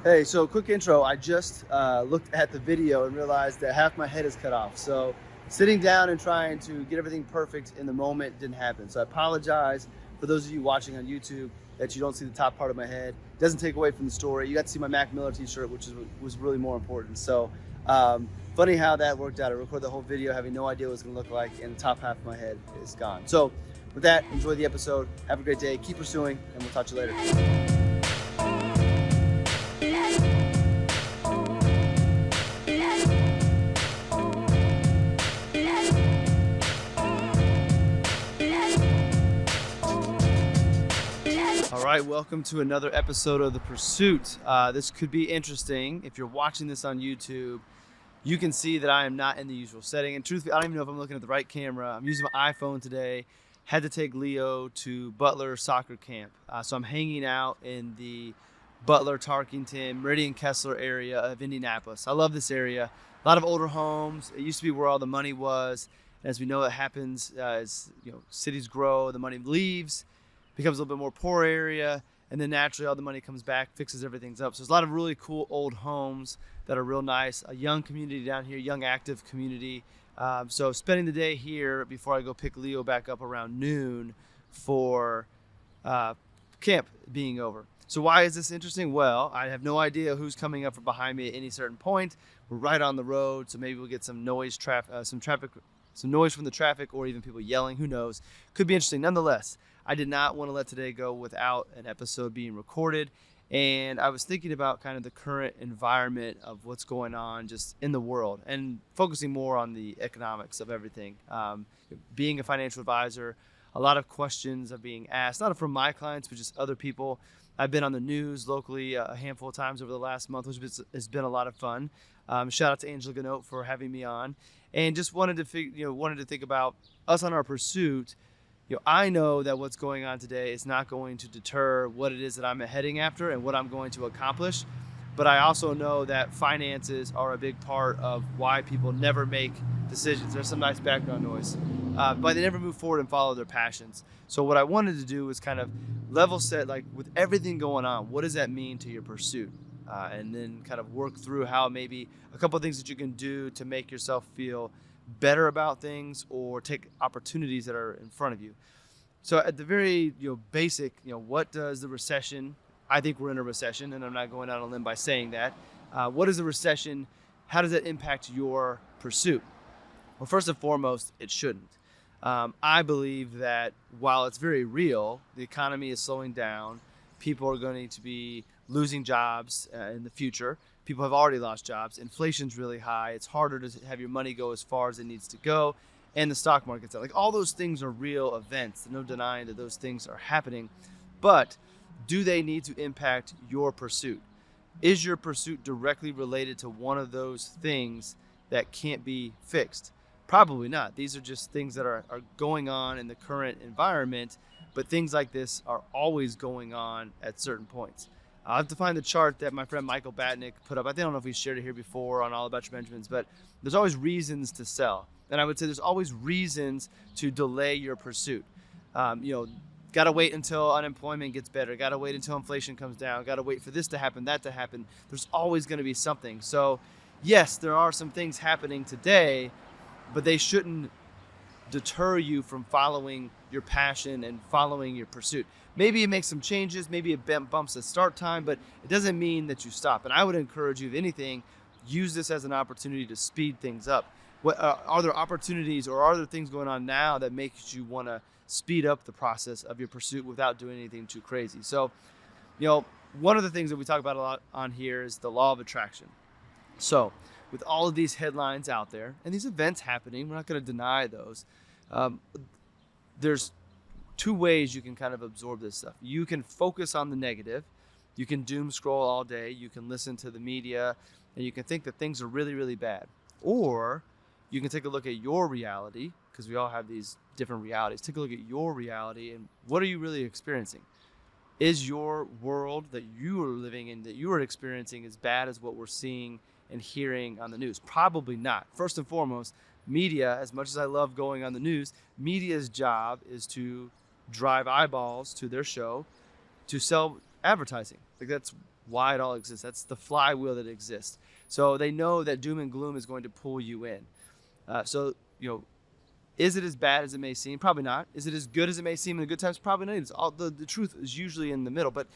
Hey, so quick intro. I just looked at the video and realized that half my head is cut off. So sitting down and trying to get everything perfect in the moment didn't happen. So I apologize for those of you watching on YouTube that you don't see the top part of my head. It doesn't take away from the story. You got to see my Mac Miller t-shirt, which was really more important. So funny how that worked out. I recorded the whole video having no idea what it was going to look like, and the top half of my head is gone. So with that, enjoy the episode. Have a great day. Keep pursuing, and we'll talk to you later. All right, welcome to another episode of The Pursuit. This could be interesting. If you're watching this on YouTube, you can see that I am not in the usual setting. And truthfully, I don't even know if I'm looking at the right camera. I'm using my iPhone today. Had to take Leo to Butler soccer camp. So I'm hanging out in the Butler, Tarkington, Meridian Kessler area of Indianapolis. I love this area. A lot of older homes. It used to be where all the money was. As we know, it happens as cities grow, the money leaves, becomes a little bit more poor area, and then naturally all the money comes back, fixes everything up. So there's a lot of really cool old homes that are real nice. A young community down here, young active community. So spending the day here before I go pick Leo back up around noon for camp being over. So why is this interesting? Well, I have no idea who's coming up from behind me at any certain point. We're right on the road, so maybe we'll get some noise, some noise from the traffic, or even people yelling. Who knows? Could be interesting. Nonetheless, I did not want to let today go without an episode being recorded. And I was thinking about kind of the current environment of what's going on just in the world and focusing more on the economics of everything. Being a financial advisor, a lot of questions are being asked, not from my clients, but just other people. I've been on the news locally a handful of times over the last month, which has been a lot of fun. Shout out to Angela Ganote for having me on, and just wanted to think about us on our pursuit. I know that what's going on today is not going to deter what it is that I'm heading after and what I'm going to accomplish. But I also know that finances are a big part of why people never make decisions. There's some nice background noise, but they never move forward and follow their passions. So what I wanted to do was kind of level set, like with everything going on, what does that mean to your pursuit? And then kind of work through how maybe a couple of things that you can do to make yourself feel better about things or take opportunities that are in front of you. So at the very basic, what does the recession? I think we're in a recession, and I'm not going out on a limb by saying that. What is the recession? How does it impact your pursuit? Well, first and foremost, it shouldn't. I believe that while it's very real, the economy is slowing down. People are going to be losing jobs in the future. People have already lost jobs. Inflation's really high. It's harder to have your money go as far as it needs to go. And the stock market's out. Like, all those things are real events. There's no denying that those things are happening. But do they need to impact your pursuit? Is your pursuit directly related to one of those things that can't be fixed? Probably not. These are just things that are going on in the current environment. But things like this are always going on at certain points. I'll have to find the chart that my friend Michael Batnick put up. I don't know if we shared it here before on All About Your Benjamins, but there's always reasons to sell. And I would say there's always reasons to delay your pursuit. Got to wait until unemployment gets better. Got to wait until inflation comes down. Got to wait for this to happen, that to happen. There's always going to be something. So yes, there are some things happening today, but they shouldn't deter you from following your passion and following your pursuit. Maybe it makes some changes, maybe it bumps the start time, but it doesn't mean that you stop. And I would encourage you, if anything, use this as an opportunity to speed things up. What are there opportunities, or are there things going on now that makes you want to speed up the process of your pursuit without doing anything too crazy? So, one of the things that we talk about a lot on here is the law of attraction. So with all of these headlines out there and these events happening, we're not going to deny those. There's two ways you can kind of absorb this stuff. You can focus on the negative. You can doom scroll all day. You can listen to the media, and you can think that things are really, really bad. Or you can take a look at your reality, because we all have these different realities. Take a look at your reality, and what are you really experiencing? Is your world that you are living in, that you are experiencing, as bad as what we're seeing and hearing on the news? Probably not. First and foremost, media, as much as I love going on the news, media's job is to drive eyeballs to their show, to sell advertising. Like, that's why it all exists. That's the flywheel that exists. So they know that doom and gloom is going to pull you in. So, is it as bad as it may seem? Probably not. Is it as good as it may seem in the good times? Probably not. It's all, the truth is usually in the middle. But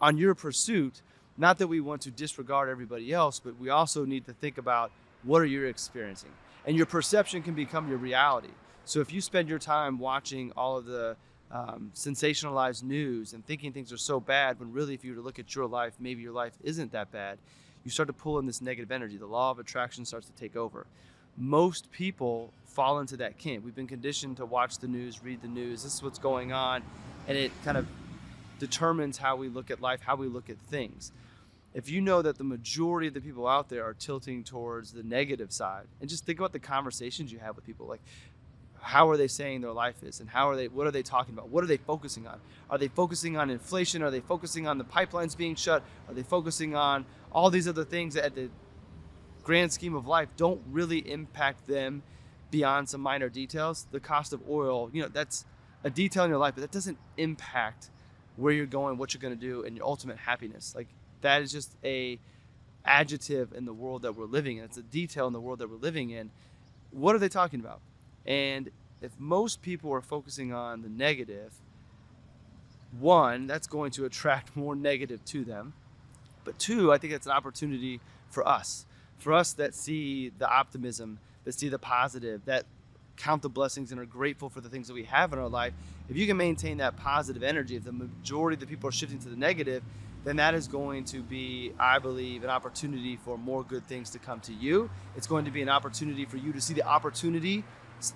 on your pursuit, not that we want to disregard everybody else, but we also need to think about what are you experiencing. And your perception can become your reality. So if you spend your time watching all of the sensationalized news and thinking things are so bad, when really if you were to look at your life, maybe your life isn't that bad, you start to pull in this negative energy. The law of attraction starts to take over. Most people fall into that camp. We've been conditioned to watch the news, read the news. This is what's going on. And it kind of determines how we look at life, how we look at things. If you know that the majority of the people out there are tilting towards the negative side, and just think about the conversations you have with people, like how are they saying their life is, and what are they talking about? What are they focusing on? Are they focusing on inflation? Are they focusing on the pipelines being shut? Are they focusing on all these other things that at the grand scheme of life don't really impact them beyond some minor details? The cost of oil, that's a detail in your life, but that doesn't impact where you're going, what you're going to do, and your ultimate happiness. Like, that is just a adjective in the world that we're living in. It's a detail in the world that we're living in. What are they talking about? And if most people are focusing on the negative, one, that's going to attract more negative to them. But two, I think it's an opportunity for us that see the optimism, that see the positive, that count the blessings and are grateful for the things that we have in our life. If you can maintain that positive energy, if the majority of the people are shifting to the negative, then that is going to be, I believe, an opportunity for more good things to come to you. It's going to be an opportunity for you to see the opportunity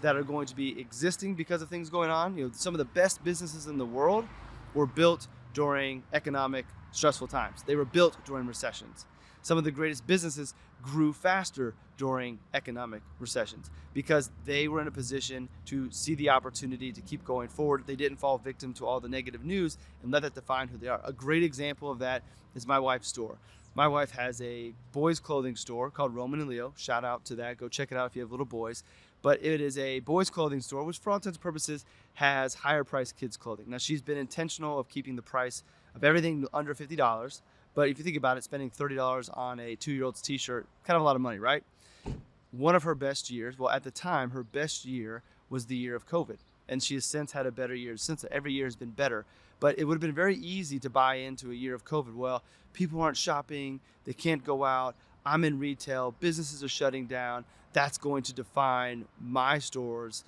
that are going to be existing because of things going on. Some of the best businesses in the world were built during economic stressful times. They were built during recessions. Some of the greatest businesses grew faster during economic recessions because they were in a position to see the opportunity to keep going forward. They didn't fall victim to all the negative news and let that define who they are. A great example of that is my wife's store. My wife has a boys' clothing store called Roman and Leo. Shout out to that. Go check it out if you have little boys. But it is a boys' clothing store, which for all intents and purposes has higher priced kids' clothing. Now, she's been intentional of keeping the price of everything under $50. But if you think about it, spending $30 on a 2-year-old's t-shirt, kind of a lot of money, right? One of her best years, well, at the time, her best year was the year of COVID. And she has since had a better year. Since every year has been better. But it would have been very easy to buy into a year of COVID. Well, people aren't shopping. They can't go out. I'm in retail. Businesses are shutting down. That's going to define my store's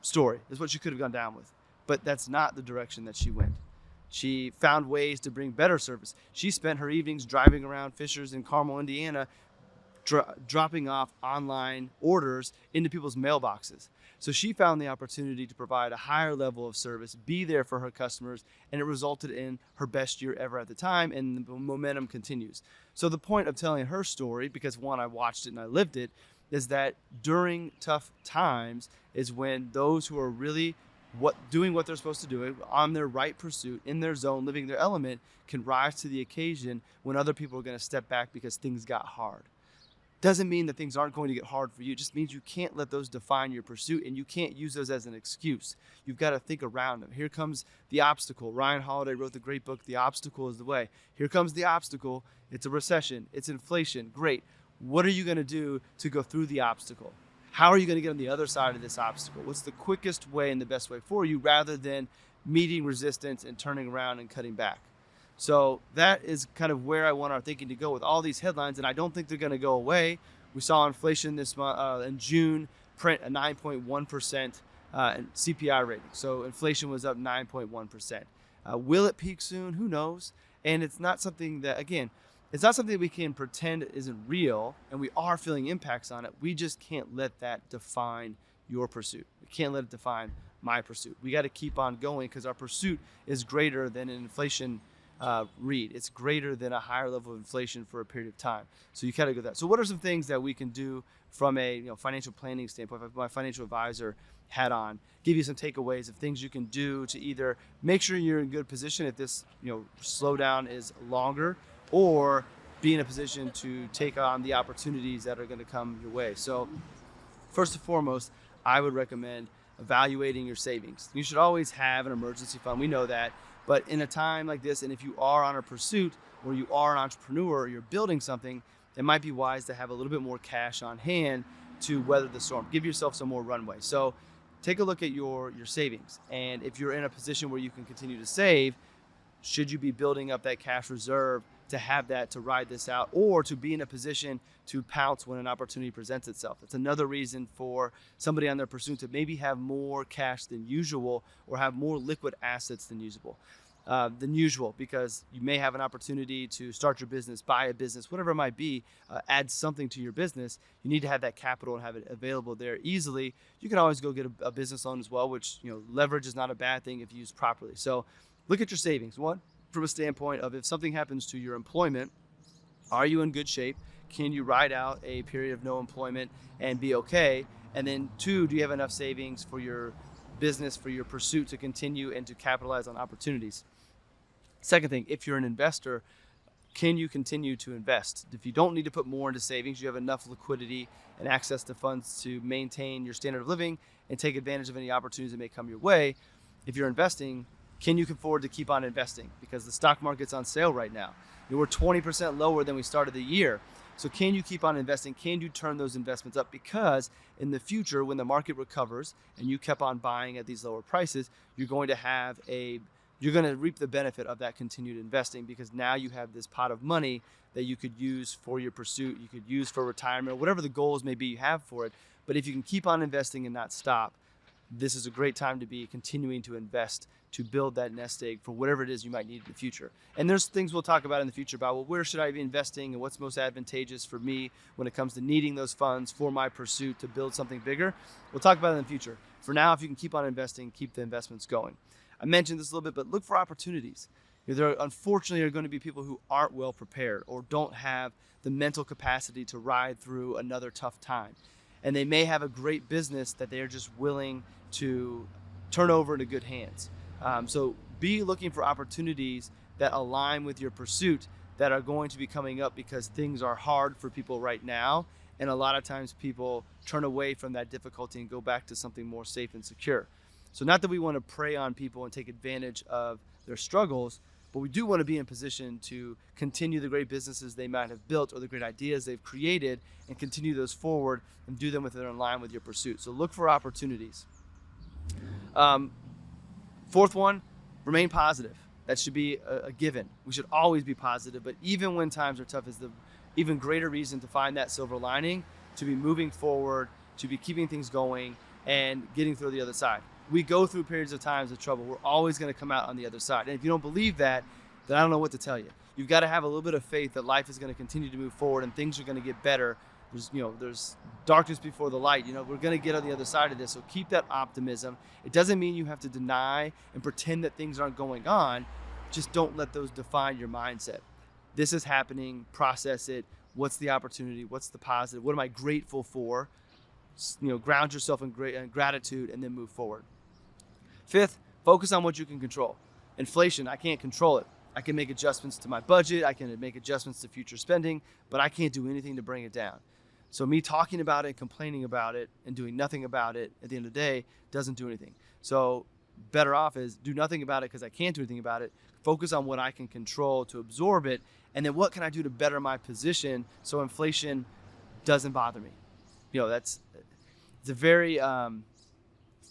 story. Is what she could have gone down with. But that's not the direction that she went. She found ways to bring better service. She spent her evenings driving around Fishers in Carmel, Indiana, dropping off online orders into people's mailboxes. So she found the opportunity to provide a higher level of service, be there for her customers, and it resulted in her best year ever at the time, and the momentum continues. So the point of telling her story, because one, I watched it and I lived it, is that during tough times is when those who are really doing what they're supposed to do, on their right pursuit, in their zone, living their element, can rise to the occasion when other people are going to step back because things got hard. Doesn't mean that things aren't going to get hard for you. It just means you can't let those define your pursuit, and you can't use those as an excuse. You've got to think around them. Here comes the obstacle. Ryan Holiday wrote the great book, The Obstacle is the Way. Here comes the obstacle. It's a recession. It's inflation. Great. What are you going to do to go through the obstacle? How are you going to get on the other side of this obstacle? What's the quickest way and the best way for you, rather than meeting resistance and turning around and cutting back? So that is kind of where I want our thinking to go with all these headlines, and I don't think they're going to go away. We saw inflation this month in June print a 9.1% CPI rating. So inflation was up 9.1%. Will it peak soon? Who knows? And it's not something that, again, it's not something we can pretend isn't real, and we are feeling impacts on it. We just can't let that define your pursuit. We can't let it define my pursuit. We got to keep on going because our pursuit is greater than an inflation read. It's greater than a higher level of inflation for a period of time. So you kind of go that. So what are some things that we can do from a financial planning standpoint? If I put my financial advisor hat on, give you some takeaways of things you can do to either make sure you're in good position if this slowdown is longer, or be in a position to take on the opportunities that are going to come your way. So first and foremost, I would recommend evaluating your savings. You should always have an emergency fund. We know that. But in a time like this, and if you are on a pursuit or you are an entrepreneur or you're building something, it might be wise to have a little bit more cash on hand to weather the storm. Give yourself some more runway. So take a look at your savings. And if you're in a position where you can continue to save, should you be building up that cash reserve to have that to ride this out, or to be in a position to pounce when an opportunity presents itself? It's another reason for somebody on their pursuit to maybe have more cash than usual, or have more liquid assets than usual, because you may have an opportunity to start your business, buy a business, whatever it might be, add something to your business. You need to have that capital and have it available there easily. You can always go get a business loan as well, which, leverage is not a bad thing if used properly. So look at your savings. One, from a standpoint of, if something happens to your employment, are you in good shape? Can you ride out a period of no employment and be okay? And then two, do you have enough savings for your business, for your pursuit to continue and to capitalize on opportunities? Second thing, if you're an investor, can you continue to invest? If you don't need to put more into savings, you have enough liquidity and access to funds to maintain your standard of living and take advantage of any opportunities that may come your way. If you're investing, can you afford to keep on investing? Because the stock market's on sale right now. We're 20% lower than we started the year. So can you keep on investing? Can you turn those investments up? Because in the future, when the market recovers and you kept on buying at these lower prices, you're going to reap the benefit of that continued investing, because now you have this pot of money that you could use for your pursuit, you could use for retirement, whatever the goals may be you have for it. But if you can keep on investing and not stop, this is a great time to be continuing to invest, to build that nest egg for whatever it is you might need in the future. And there's things we'll talk about in the future about, well, where should I be investing and what's most advantageous for me when it comes to needing those funds for my pursuit to build something bigger. We'll talk about it in the future. For now, if you can keep on investing, keep the investments going. I mentioned this a little bit, but look for opportunities. There unfortunately are going to be people who aren't well prepared or don't have the mental capacity to ride through another tough time. And they may have a great business that they're just willing to turn over into good hands. So be looking for opportunities that align with your pursuit that are going to be coming up, because things are hard for people right now. And a lot of times people turn away from that difficulty and go back to something more safe and secure. So not that we want to prey on people and take advantage of their struggles, but we do want to be in position to continue the great businesses they might have built or the great ideas they've created, and continue those forward and do them if they're in line with your pursuit. So look for opportunities. Fourth one, remain positive. That should be a given. We should always be positive, but even when times are tough is the even greater reason to find that silver lining, to be moving forward, to be keeping things going and getting through the other side. We go through periods of times of trouble. We're always going to come out on the other side. And if you don't believe that, then I don't know what to tell you. You've got to have a little bit of faith that life is going to continue to move forward and things are going to get better. There's darkness before the light. We're going to get on the other side of this. So keep that optimism. It doesn't mean you have to deny and pretend that things aren't going on. Just don't let those define your mindset. This is happening. Process it. What's the opportunity? What's the positive? What am I grateful for? Ground yourself in gratitude and then move forward. Fifth, focus on what you can control. Inflation, I can't control it. I can make adjustments to my budget. I can make adjustments to future spending, but I can't do anything to bring it down. So me talking about it, complaining about it, and doing nothing about it at the end of the day doesn't do anything. So better off is do nothing about it because I can't do anything about it. Focus on what I can control to absorb it. And then what can I do to better my position so inflation doesn't bother me? It's a very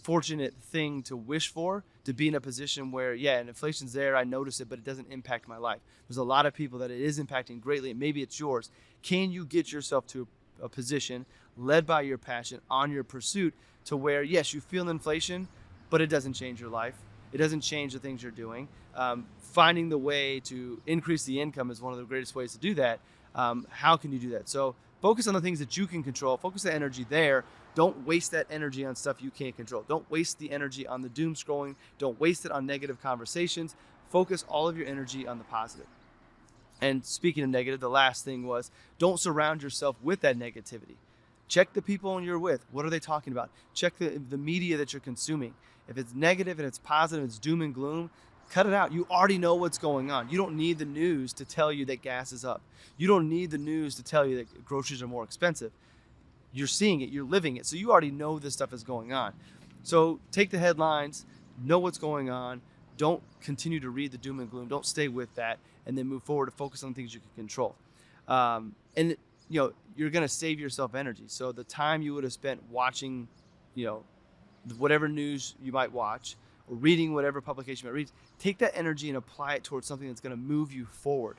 fortunate thing to wish for, to be in a position where, and inflation's there, I notice it, but it doesn't impact my life. There's a lot of people that it is impacting greatly, and maybe it's yours. Can you get yourself to a position led by your passion on your pursuit to where, yes, you feel inflation, but it doesn't change your life. It doesn't change the things you're doing. Finding the way to increase the income is one of the greatest ways to do that. How can you do that? So focus on the things that you can control. Focus the energy there. Don't waste that energy on stuff you can't control. Don't waste the energy on the doom scrolling. Don't waste it on negative conversations. Focus all of your energy on the positive. And speaking of negative, the last thing was, don't surround yourself with that negativity. Check the people you're with. What are they talking about? Check the media that you're consuming. If it's negative and it's positive, it's doom and gloom, cut it out. You already know what's going on. You don't need the news to tell you that gas is up. You don't need the news to tell you that groceries are more expensive. You're seeing it, you're living it. So you already know this stuff is going on. So take the headlines, know what's going on, don't continue to read the doom and gloom. Don't stay with that, and then move forward to focus on things you can control. And you're going to save yourself energy. So the time you would have spent watching, whatever news you might watch, or reading whatever publication you might read, take that energy and apply it towards something that's going to move you forward.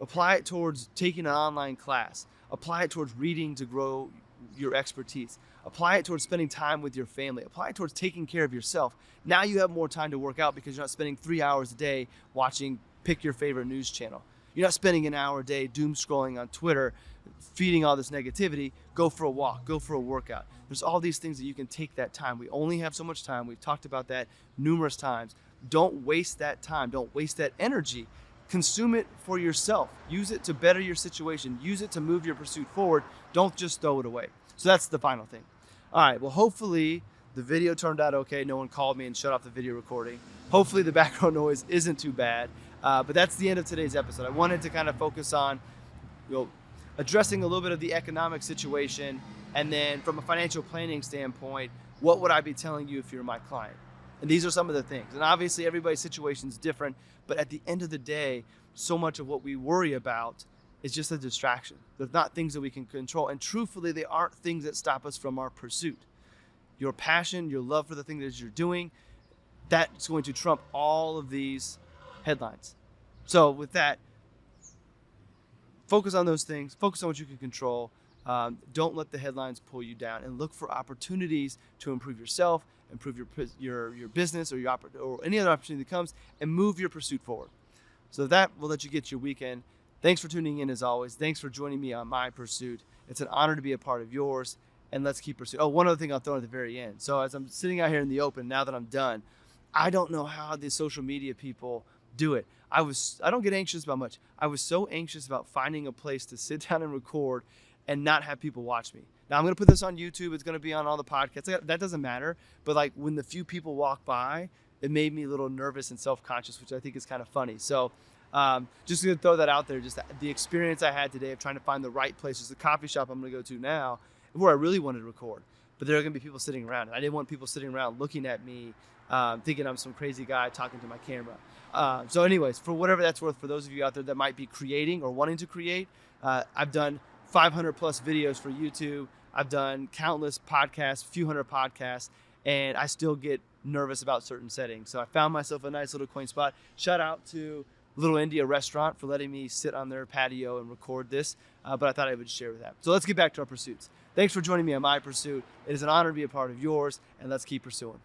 Apply it towards taking an online class. Apply it towards reading to grow your expertise. Apply it towards spending time with your family. Apply it towards taking care of yourself. Now you have more time to work out because you're not spending 3 hours a day watching, pick your favorite news channel. You're not spending an hour a day doom scrolling on Twitter, feeding all this negativity. Go for a walk, go for a workout. There's all these things that you can take that time. We only have so much time. We've talked about that numerous times. Don't waste that time. Don't waste that energy. Consume it for yourself. Use it to better your situation. Use it to move your pursuit forward. Don't just throw it away. So that's the final thing. All right, well, hopefully the video turned out okay. No one called me and shut off the video recording. Hopefully the background noise isn't too bad. But that's the end of today's episode. I wanted to kind of focus on addressing a little bit of the economic situation, and then from a financial planning standpoint, what would I be telling you if you're my client? And these are some of the things. And obviously everybody's situation is different, but at the end of the day, so much of what we worry about is just a distraction. They're not things that we can control. And truthfully, they aren't things that stop us from our pursuit. Your passion, your love for the thing that you're doing, that's going to trump all of these headlines. So with that, focus on those things. Focus on what you can control. Don't let the headlines pull you down, and look for opportunities to improve yourself, improve your business or any other opportunity that comes, and move your pursuit forward. So that will let you get your weekend. Thanks for tuning in as always. Thanks for joining me on my pursuit. It's an honor to be a part of yours, and let's keep pursuing. Oh, one other thing I'll throw at the very end. So as I'm sitting out here in the open, now that I'm done, I don't know how the social media people do it. I don't get anxious about much. I was so anxious about finding a place to sit down and record and not have people watch me. Now I'm going to put this on YouTube. It's going to be on all the podcasts. That doesn't matter. But like when the few people walk by, it made me a little nervous and self-conscious, which I think is kind of funny. So just going to throw that out there. Just the experience I had today of trying to find the right place. There's a coffee shop I'm going to go to now where I really wanted to record. But there are going to be people sitting around. And I didn't want people sitting around looking at me, thinking I'm some crazy guy talking to my camera. So anyways, for whatever that's worth, for those of you out there that might be creating or wanting to create, I've done 500 plus videos for YouTube. I've done countless podcasts, few hundred podcasts, and I still get nervous about certain settings. So I found myself a nice little quaint spot. Shout out to Little India Restaurant for letting me sit on their patio and record this, but I thought I would share with that. So let's get back to our pursuits. Thanks for joining me on my pursuit. It is an honor to be a part of yours, and let's keep pursuing.